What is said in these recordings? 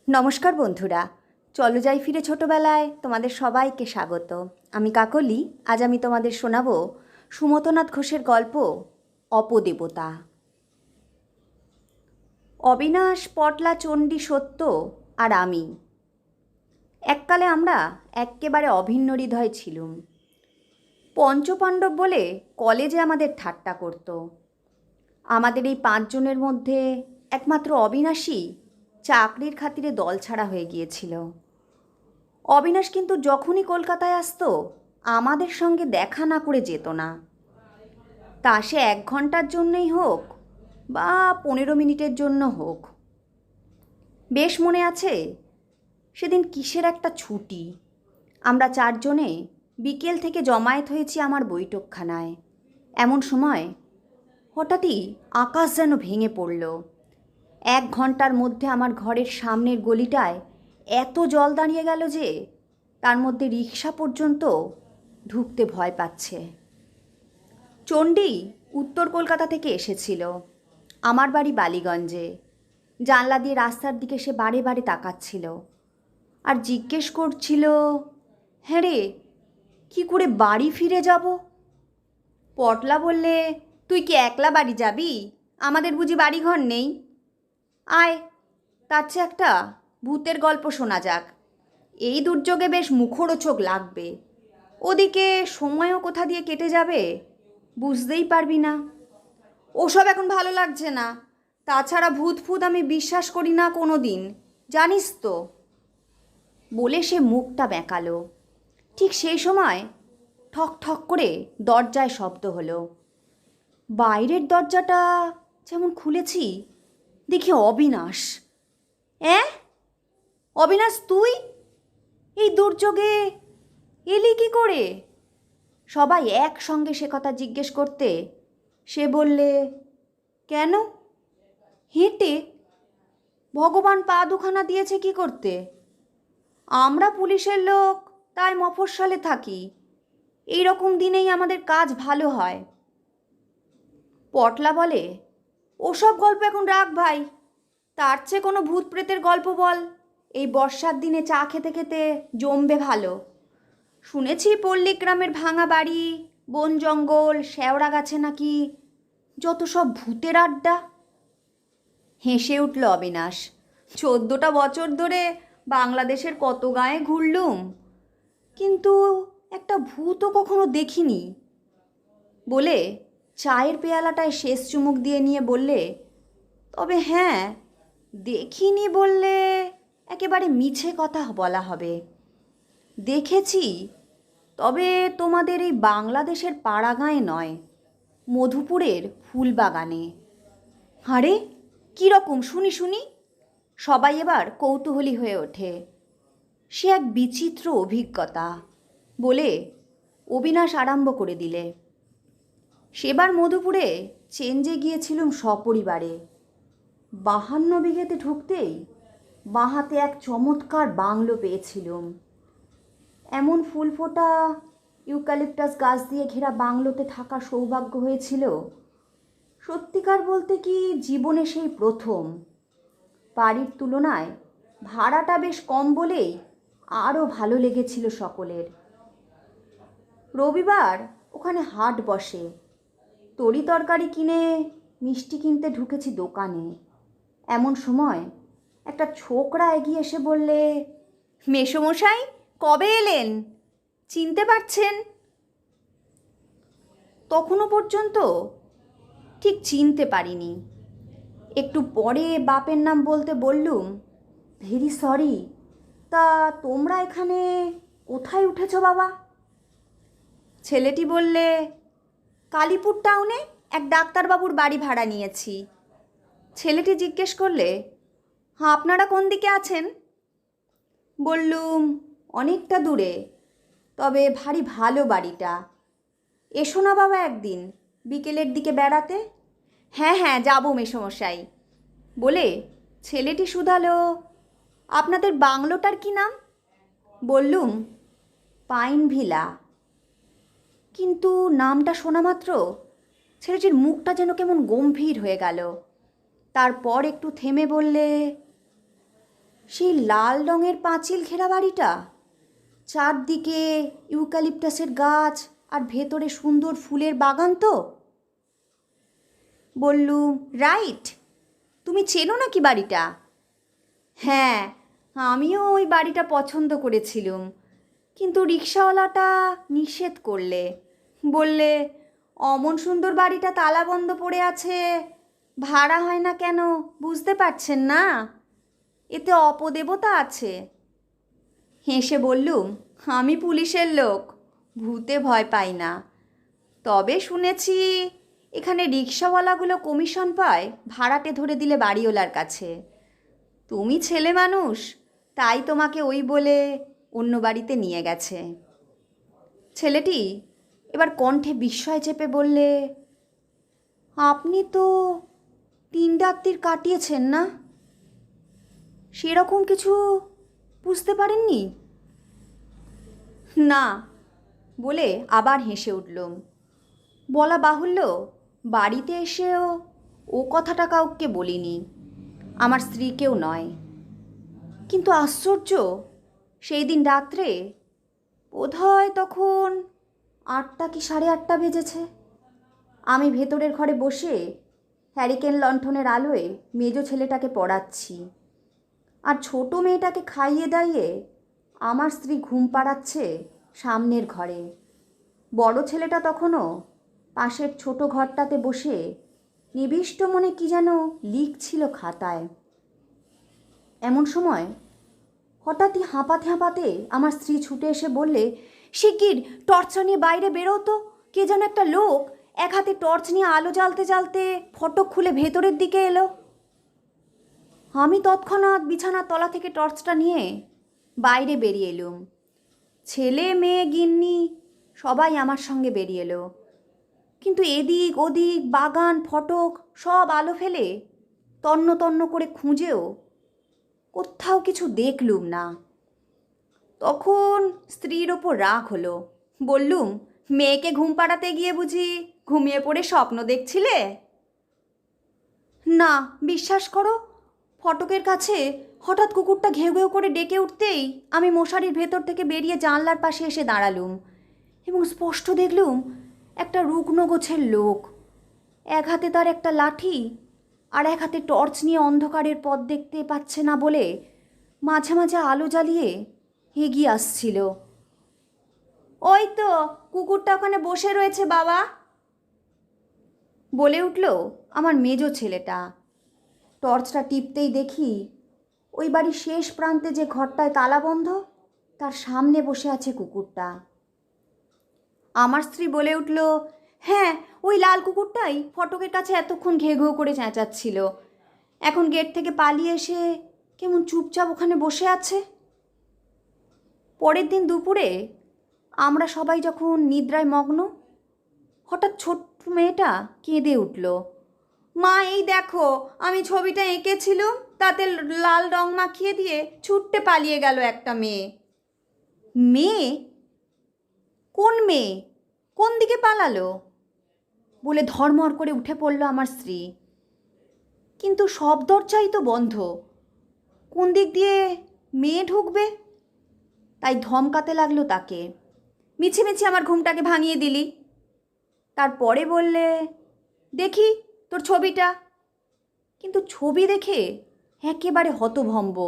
নমস্কার বন্ধুরা, চলো যাই ফিরে ছোটবেলায় তোমাদের সবাইকে স্বাগত। আমি কাকলি। আজ আমি তোমাদের শোনাবো সুমতনাথ ঘোষের গল্প অপদেবতা। অবিনাশ, পটলা, চণ্ডী, সত্য আর আমি এককালে আমরা এক্কেবারে অভিন্ন হৃদয় ছিলুম। পঞ্চপাণ্ডব বলে কলেজে আমাদের ঠাট্টা করত। আমাদের এই 5 জনের মধ্যে একমাত্র অবিনাশই চাকরির খাতিরে দল ছাড়া হয়ে গিয়েছিল। অবিনাশ কিন্তু যখনই কলকাতায় আসতো আমাদের সঙ্গে দেখা না করে যেত না। তা সে 1 ঘন্টার জন্যই হোক বা 15 মিনিটের জন্য হোক। বেশ মনে আছে, সেদিন কিসের একটা ছুটি। আমরা 4 জনে বিকেল থেকে জমায়েত হয়েছি আমার বৈঠকখানায়। এমন সময় হঠাৎই আকাশ যেন ভেঙে পড়ল। 1 ঘন্টার মধ্যে আমার ঘরের সামনের গলিটায় এত জল দাঁড়িয়ে গেল যে তার মধ্যে রিকশা পর্যন্ত ঢুকতে ভয় পাচ্ছে। চণ্ডী উত্তর কলকাতা থেকে এসেছিল। আমার বাড়ি বালিগঞ্জে। জানলা দিয়ে রাস্তার দিকে সে বারে বারে তাকাচ্ছিল আর জিজ্ঞেস করছিল, হ্যাঁ রে, কী করে বাড়ি ফিরে যাব? পটলা বললে, তুই কি একলা বাড়ি যাবি? আমাদের বুঝি বাড়িঘর নেই? আয়, তার চেয়ে একটা ভূতের গল্প শোনা যাক। এই দুর্যোগে বেশ মুখরোচক লাগবে। ওদিকে সময়ও কোথা দিয়ে কেটে যাবে বুঝতেই পারবি না। ওসব এখন ভালো লাগছে না। তাছাড়া ভূত ফুত আমি বিশ্বাস করি না কোনো দিন, জানিস তো। বলে সে মুখটা বেঁকালো। ঠিক সেই সময় ঠক ঠক করে দরজায় শব্দ হলো। বাইরের দরজাটা যেমন খুলেছি, দেখি অবিনাশ। অবিনাশ, তুই এই দুর্যোগে এলি কি করে? সবাই একসঙ্গে সে কথা জিজ্ঞেস করতে সে বললে, কেন? হেঁটে? ভগবান পা দুখানা দিয়েছে কি করতে? আমরা পুলিশের লোক, তাই মফস্বলে থাকি। এই রকম দিনেই আমাদের কাজ ভালো হয়। পটলা বলে, ওসব গল্প এখন রাখ ভাই। তার চেয়ে কোনো ভূত প্রেতের গল্প বল। এই বর্ষার দিনে চা খেতে খেতে জমবে ভালো। শুনেছি পল্লীগ্রামের ভাঙা বাড়ি, বন জঙ্গল, শেওড়া গাছে নাকি যত সব ভূতের আড্ডা। হেসে উঠল অবিনাশ। 14টা বছর ধরে বাংলাদেশের কত গাঁয়ে ঘুরলুম, কিন্তু একটা ভূতও কখনো দেখিনি। বলে চায়ের পেয়ালাটায় শেষ চুমুক দিয়ে নিয়ে বললে, তবে হ্যাঁ, দেখিনি বললে একেবারে মিছে কথা বলা হবে। দেখেছি, তবে তোমাদের এই বাংলাদেশের পাড়াগাঁয়ে নয়, মধুপুরের ফুলবাগানে। আরে কীরকম শুনি শুনি। সবাই এবার কৌতূহলী হয়ে ওঠে। সে এক বিচিত্র অভিজ্ঞতা বলে অবিনাশ আরম্ভ করে দিলে। সেবার মধুপুরে চেঞ্জে গিয়েছিলুম সপরিবারে। 52 বিঘেতে ঢুকতেই বাঁ হাতে এক চমৎকার বাংলো পেয়েছিলুম। এমন ফুল ফোটা ইউক্যালিপটাস গাছ দিয়ে ঘেরা বাংলোতে থাকার সৌভাগ্য হয়েছিল, সত্যিকার বলতে কি জীবনে সেই প্রথম। বাড়ির তুলনায় ভাড়াটা বেশ কম বলেই আরও ভালো লেগেছিল সকলের। রবিবার ওখানে হাট বসে। তরি তরকারি কিনে মিষ্টি কিনতে ঢুকেছি দোকানে। এমন সময় একটা ছোকরা এগিয়ে এসে বললে, মেসোমশাই কবে এলেন? চিনতে পারছেন? তখনও পর্যন্ত ঠিক চিনতে পারিনি। একটু পরে বাপের নাম বলতে বললুম, ভেরি সরি, তা তোমরা এখানে কোথায় উঠেছ বাবা? ছেলেটি বললে, কালীপুর টাউনে এক ডাক্তারবাবুর বাড়ি ভাড়া নিয়েছি। ছেলেটি জিজ্ঞেস করলে, আপনারা কোন দিকে আছেন? বললুম, অনেকটা দূরে, তবে ভারী ভালো বাড়িটা। এসো না বাবা একদিন বিকেলের দিকে বেড়াতে। হ্যাঁ হ্যাঁ, যাবো মেসোমশাই। বলে ছেলেটি শুধালো, আপনাদের বাংলোটার কি নাম? বললুম, পাইন ভিলা। কিন্তু নামটা শোনা মাত্র ছেলেটির মুখটা যেন কেমন গম্ভীর হয়ে গেল। তারপর একটু থেমে বললে, সেই লাল রঙের পাঁচিল ঘেরা বাড়িটা, চারদিকে ইউক্যালিপটাসের গাছ আর ভেতরে সুন্দর ফুলের বাগান তো? বললুম, রাইট। তুমি চেনো নাকি বাড়িটা? হ্যাঁ, আমিও ওই বাড়িটা পছন্দ করেছিলুম, কিন্তু রিক্সাওয়ালাটা নিষেধ করলে। বললে, অমন সুন্দর বাড়িটা তালাবন্ধ পড়ে আছে, ভাড়া হয় না কেন বুঝতে পারছেন না? এতে অপদেবতা আছে। হেসে বললুম, আমি পুলিশের লোক, ভূতে ভয় পাই না। তবে শুনেছি এখানে রিক্সাওয়ালাগুলো কমিশন পায় ভাড়াটে ধরে দিলে বাড়িওয়ালার কাছে। তুমি ছেলে মানুষ, তাই তোমাকে ওই বলে অন্য বাড়িতে নিয়ে গেছে। ছেলেটি এবার কণ্ঠে বিস্ময় চেপে বললে, আপনি তো 3 রাত্রির কাটিয়েছেন না? সেরকম কিছু বুঝতে পারেননি? না, বলে আবার হেসে উঠলুম। বলা বাহুল্য, বাড়িতে এসেও ও কথাটা কাউকে বলিনি, আমার স্ত্রীকেও নয়। কিন্তু আশ্চর্য, সেই দিন রাত্রে বোধহয় তখন 8টা কি 8:30 বেজেছে, আমি ভেতরের ঘরে বসে হ্যারিকেন লণ্ঠনের আলোয় মেজো ছেলেটাকে পড়াচ্ছি, আর ছোট মেয়েটাকে খাইয়ে দাইয়ে আমার স্ত্রী ঘুম পাড়াচ্ছে সামনের ঘরে। বড় ছেলেটা তখনও পাশের ছোট ঘরটাতে বসে নিবিষ্ট মনে কি যেন লিখছিল খাতায়। এমন সময় হঠাৎই হাঁপাতে হাঁপাতে আমার স্ত্রী ছুটে এসে বললে, শিগগির টর্চটা নিয়ে বাইরে বেরো তো, কে যেন একটা লোক এক হাতে টর্চ নিয়ে আলো জ্বালতে জ্বালতে ফটক খুলে ভেতরের দিকে এলো। আমি তৎক্ষণাৎ বিছানার তলা থেকে টর্চটা নিয়ে বাইরে বেরিয়ে এলুম। ছেলে মেয়ে গিন্নি সবাই আমার সঙ্গে বেরিয়ে এলো, কিন্তু এদিক ওদিক বাগান ফটক সব আলো ফেলে তন্ন তন্ন করে খুঁজেও কোথাও কিছু দেখলুম না। তখন স্ত্রীর ওপর রাগ হলো। বললুম, মেয়েকে ঘুম পাড়াতে গিয়ে বুঝি ঘুমিয়ে পড়ে স্বপ্ন দেখছিলে? না, বিশ্বাস করো, ফটকের কাছে হঠাৎ কুকুরটা ঘেউ ঘেউ করে ডেকে উঠতেই আমি মশারির ভেতর থেকে বেরিয়ে জানলার পাশে এসে দাঁড়ালুম এবং স্পষ্ট দেখলুম একটা রুগ্ন গোছের লোক, এক হাতে তার একটা লাঠি আর এক হাতে টর্চ নিয়ে অন্ধকারের পথ দেখতে পাচ্ছে না বলে মাঝে মাঝে আলো জ্বালিয়ে এগিয়ে আসছিল। ওই তো কুকুরটা ওখানে বসে রয়েছে বাবা, বলে উঠল আমার মেজো ছেলেটা। টর্চটা টিপতেই দেখি ওই বাড়ির শেষ প্রান্তে যে ঘরটায় তালা বন্ধ, তার সামনে বসে আছে কুকুরটা। আমার স্ত্রী বলে উঠল, হ্যাঁ, ওই লাল কুকুরটাই ফটকের কাছে এতক্ষণ ঘেউ ঘেউ করে চেঁচাচ্ছিল, এখন গেট থেকে পালিয়ে এসে কেমন চুপচাপ ওখানে বসে আছে। পরের দিন দুপুরে আমরা সবাই যখন নিদ্রায় মগ্ন, হঠাৎ ছোট্ট মেয়েটা কেঁদে উঠল, মা এই দেখো, আমি ছবিটা এঁকেছিলুম, তাতে লাল রং মাখিয়ে দিয়ে ছুট্টে পালিয়ে গেল একটা মেয়ে। মেয়ে? কোন মেয়ে? কোন দিকে পালালো? বলে ধর্মর করে উঠে পড়ল আমার স্ত্রী। কিন্তু সব দরজাই তো বন্ধ, কোন দিক দিয়ে মেয়ে ঢুকবে? তাই ধমকাতে লাগলো তাকে, মিছে মিছে আমার ঘুমটাকে ভাঙিয়ে দিলি। তারপরে বললে, দেখি তোর ছবিটা। কিন্তু ছবি দেখে একেবারে হতভম্ব।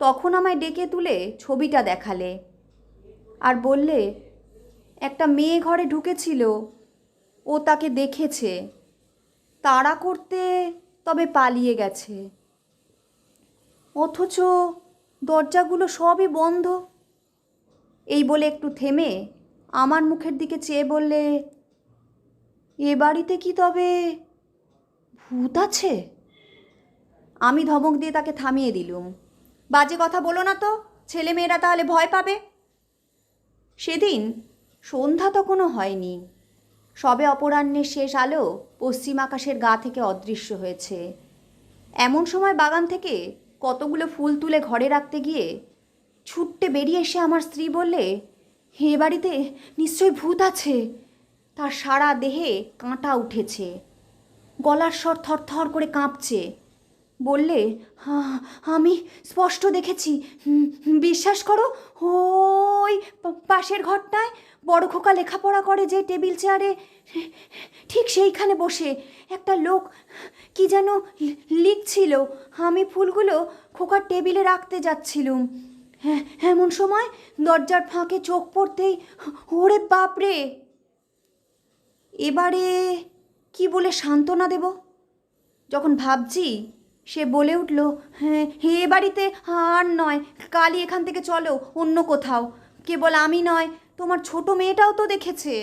তখন আমায় ডেকে তুলে ছবিটা দেখালে আর বললে, একটা মেয়ে ঘরে ঢুকেছিল, ও তাকে দেখেছে, তাড়া করতে তবে পালিয়ে গেছে, অথচ দরজাগুলো সবই বন্ধ। এই বলে একটু থেমে আমার মুখের দিকে চেয়ে বললে, এ বাড়িতে কি তবে ভূত আছে? আমি ধমক দিয়ে তাকে থামিয়ে দিলুম, বাজে কথা বলো না তো, ছেলেমেয়েরা তাহলে ভয় পাবে। সেদিন সন্ধ্যা তখনও হয়নি, সবে অপরাহ্নের শেষ আলো পশ্চিম আকাশের গা থেকে অদৃশ্য হয়েছে। এমন সময় বাগান থেকে কতগুলো ফুল তুলে ঘরে রাখতে গিয়ে ছুট্টে বেরিয়ে এসে আমার স্ত্রী বললে, এ বাড়িতে নিশ্চয়ই ভূত আছে। তার সারা দেহে কাঁটা উঠেছে, গলার স্বর থরথর করে কাঁপছে। বললে, আমি স্পষ্ট দেখেছি, বিশ্বাস করো, ওই পাশের ঘরটায় বড় খোকা লেখাপড়া করে যে টেবিল চেয়ারে, ঠিক সেইখানে বসে একটা লোক কি যেন লিখছিল। আমি ফুলগুলো খোকার টেবিলে রাখতে যাচ্ছিলুম, হ্যাঁ এমন সময় দরজার ফাঁকে চোখ পড়তেই, ওরে বাপরে! এবারে কি বলে সান্ত্বনা দেব? যখন ভাবছি, সে বলে উঠল, হ্যাঁ এ বাড়িতে আর নয়, কালই এখান থেকে চলো অন্য কোথাও। কেবল আমি নয়, তোমার ছোট মেয়েটাও তো দেখেছে।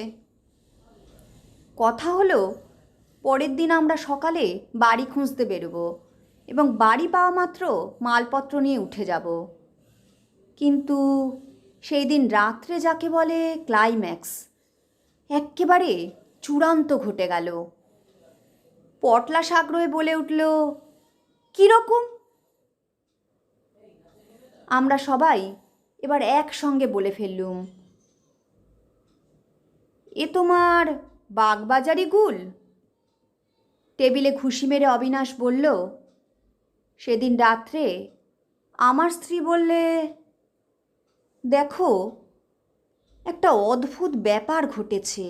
কথা হলো, পরের দিন আমরা সকালে বাড়ি খুঁজতে বেরোবো এবং বাড়ি পাওয়া মাত্র মালপত্র নিয়ে উঠে যাব। কিন্তু সেই দিন রাত্রে যাকে বলে ক্লাইম্যাক্স, এক্কেবারে চূড়ান্ত ঘটে গেল। পটলা সাগ্রহে বলে উঠল, কীরকম? আমরা সবাই এবার একসঙ্গে বলে ফেললুম, এ তোমার বাগবাজারি গুল। টেবিলে ঘুষি মেরে অবিনাশ বলল, সেদিন রাত্রে আমার স্ত্রী বললে, দেখো একটা অদ্ভুত ব্যাপার ঘটেছে,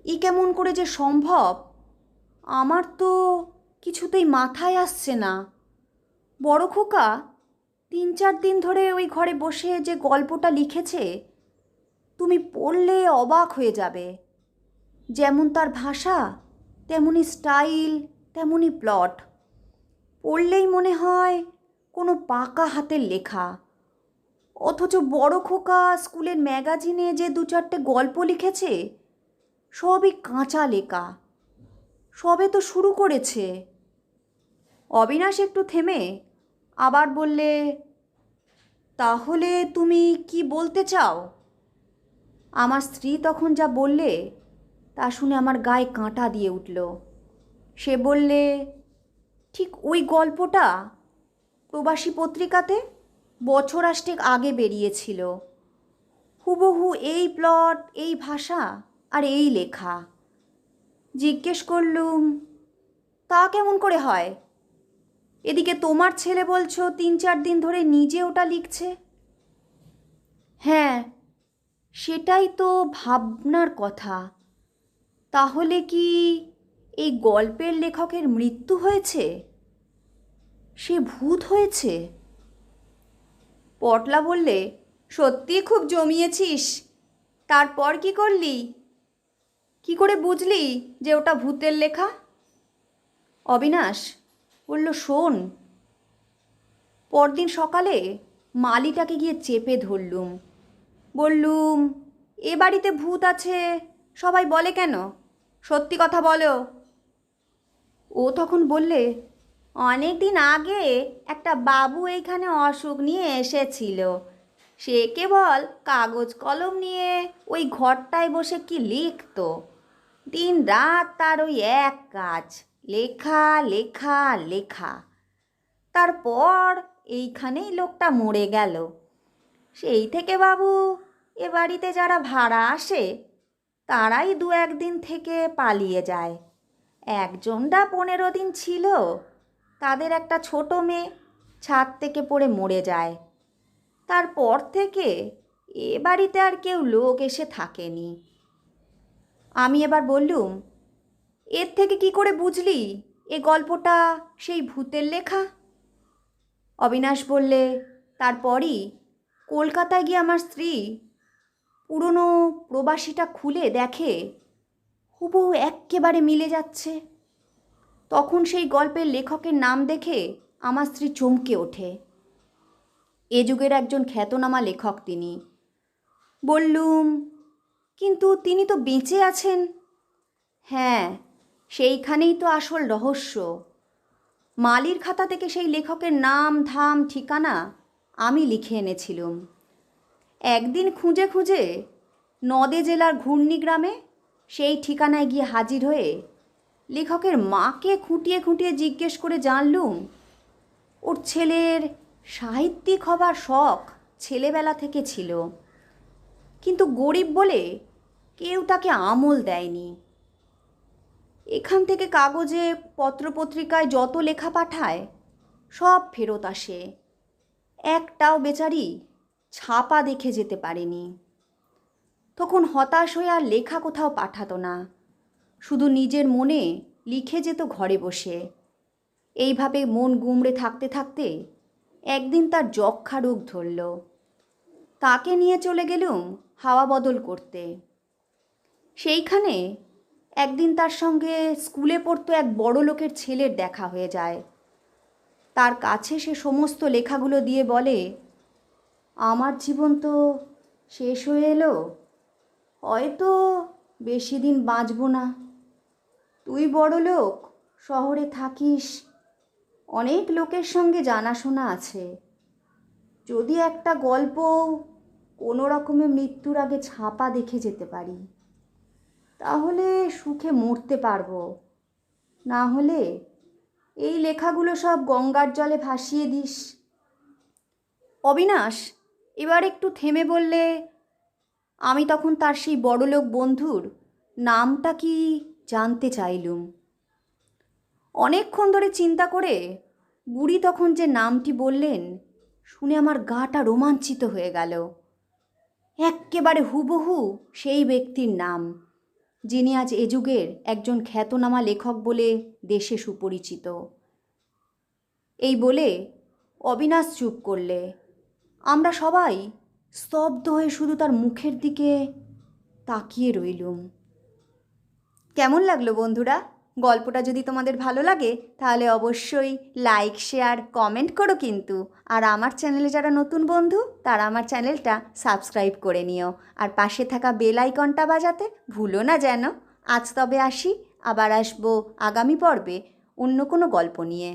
ই কেমন করে যে সম্ভব আমার তো কিছুতেই মাথায় আসছে না। বড় খোকা 3-4 দিন ধরে ওই ঘরে বসে যে গল্পটা লিখেছে, তুমি পড়লে অবাক হয়ে যাবে। যেমন তার ভাষা, তেমনি স্টাইল, তেমনি প্লট। পড়লেই মনে হয় কোনো পাকা হাতের লেখা। অথচ বড় খোকা স্কুলের ম্যাগাজিনে যে 2-4টে গল্প লিখেছে, সবই কাঁচা লেখা, সবে তো শুরু করেছে। অবিনাশ একটু থেমে আবার বললে, তাহলে তুমি কি বলতে চাও? আমার স্ত্রী তখন যা বললে তা শুনে আমার গায়ে কাঁটা দিয়ে উঠল। সে বললে, ঠিক ওই গল্পটা প্রবাসী পত্রিকাতে বছর 8 আগে বেরিয়েছিল, হুবহু এই প্লট, এই ভাষা আর এই লেখা। জিজ্ঞেস করলুম, তা কেমন করে হয়? এদিকে তোমার ছেলে বলছো 3-4 দিন ধরে নিজে ওটা লিখছে। হ্যাঁ, সেটাই তো ভাবনার কথা। তাহলে কি এই গল্পের লেখকের মৃত্যু হয়েছে? সে ভূত হয়েছে? পটলা বললে, সত্যি খুব জমিয়েছিস। তারপর কি করলি? কি করে বুঝলি যে ওটা ভূতের লেখা? অবিনাশ বলল, শোন। পরদিন সকালে মালিটাকে গিয়ে চেপে ধরলুম। বললুম, এ বাড়িতে ভূত আছে সবাই বলে কেন? সত্যি কথা বলো। ও তখন বললে, অনেক দিন আগে একটা বাবু এইখানে অসুখ নিয়ে এসেছিল। সে কেবল কাগজ কলম নিয়ে ওই ঘরটায় বসে কি লিখতো। দিন রাত তার ওই এক কাজ, লেখা লেখা লেখা। তারপর এইখানেই লোকটা মরে গেল। সেই থেকে বাবু এ বাড়িতে যারা ভাড়া আসে তারাই 2-1 দিন থেকে পালিয়ে যায়। একজনটা 15 দিন ছিল, তাদের একটা ছোট মেয়ে ছাদ থেকে পড়ে মরে যায়। তারপর থেকে এ বাড়িতে আর কেউ লোক এসে থাকেনি। আমি এবার বললুম, এর থেকে কি করে বুঝলি এ গল্পটা সেই ভূতের লেখা? অবিনাশ বললে, তারপরই কলকাতায় গিয়ে আমার স্ত্রী পুরনো প্রবাসীটা খুলে দেখে, হুবহু এক্কেবারে মিলে যাচ্ছে। তখন সেই গল্পের লেখকের নাম দেখে আমার স্ত্রী চমকে ওঠে। এ যুগের একজন খ্যাতনামা লেখক তিনি। বললুম, কিন্তু তিনি তো বেঁচে আছেন। হ্যাঁ, সেইখানেই তো আসল রহস্য। মালির খাতা থেকে সেই লেখকের নাম, ধাম, ঠিকানা আমি লিখে এনেছিলুম। একদিন খুঁজে খুঁজে নদে জেলার ঘূর্ণি গ্রামে সেই ঠিকানায় গিয়ে হাজির হয়ে লেখকের মাকে খুঁটিয়ে খুঁটিয়ে জিজ্ঞেস করে জানলুম, ওর ছেলের সাহিত্যিক হবার শখ ছেলেবেলা থেকে ছিল, কিন্তু গরিব বলে কেউ তাকে আমল দেয়নি। এখান থেকে কাগজে পত্রপত্রিকায় যত লেখা পাঠায় সব ফেরত আসে, একটাও বেচারি ছাপা দেখে যেতে পারেনি। তখন হতাশ হয়ে আর লেখা কোথাও পাঠাতো না, শুধু নিজের মনে লিখে যেত ঘরে বসে। এইভাবে মন গুমড়ে থাকতে থাকতে একদিন তার যক্ষ্মা রোগ ধরল। তাকে নিয়ে চলে গেলুম হাওয়া বদল করতে। সেইখানে একদিন তার সঙ্গে স্কুলে পড়তো এক বড় লোকের ছেলের দেখা হয়ে যায়। তার কাছে সে সমস্ত লেখাগুলো দিয়ে বলে, আমার জীবন তো শেষ হয়ে এলো, হয়তো বেশি দিন বাঁচব না। তুই বড় লোক, শহরে থাকিস, অনেক লোকের সঙ্গে জানাশোনা আছে। যদি একটা গল্প কোনো রকমে মৃত্যুর আগে ছাপা দেখে যেতে পারি, তাহলে সুখে মরতে পারবো। না হলে এই লেখাগুলো সব গঙ্গার জলে ভাসিয়ে দিস। অবিনাশ এবার একটু থেমে বললে, আমি তখন তার সেই বড়লোক বন্ধুর নামটা কি জানতে চাইলুম। অনেকক্ষণ ধরে চিন্তা করে বুড়ি তখন যে নামটি বললেন শুনে আমার গাটা রোমাঞ্চিত হয়ে গেল। এক্কেবারে হুবহু সেই ব্যক্তির নাম, যিনি আজ এ যুগের একজন খ্যাতনামা লেখক বলে দেশে সুপরিচিত। এই বলে অবিনাশ চুপ করলে। আমরা সবাই স্তব্ধ হয়ে শুধু তার মুখের দিকে তাকিয়ে রইলুম। কেমন লাগলো বন্ধুরা? গল্পটা যদি তোমাদের ভালো লাগে তাহলে অবশ্যই লাইক, শেয়ার, কমেন্ট করো কিন্তু। আর আমার চ্যানেলে যারা নতুন বন্ধু তারা আমার চ্যানেলটা সাবস্ক্রাইব করে নিও, আর পাশে থাকা বেল আইকনটা বাজাতে ভুলো না যেন। আজ তবে আসি, আবার আসবো আগামী পর্বে অন্য কোনো গল্প নিয়ে।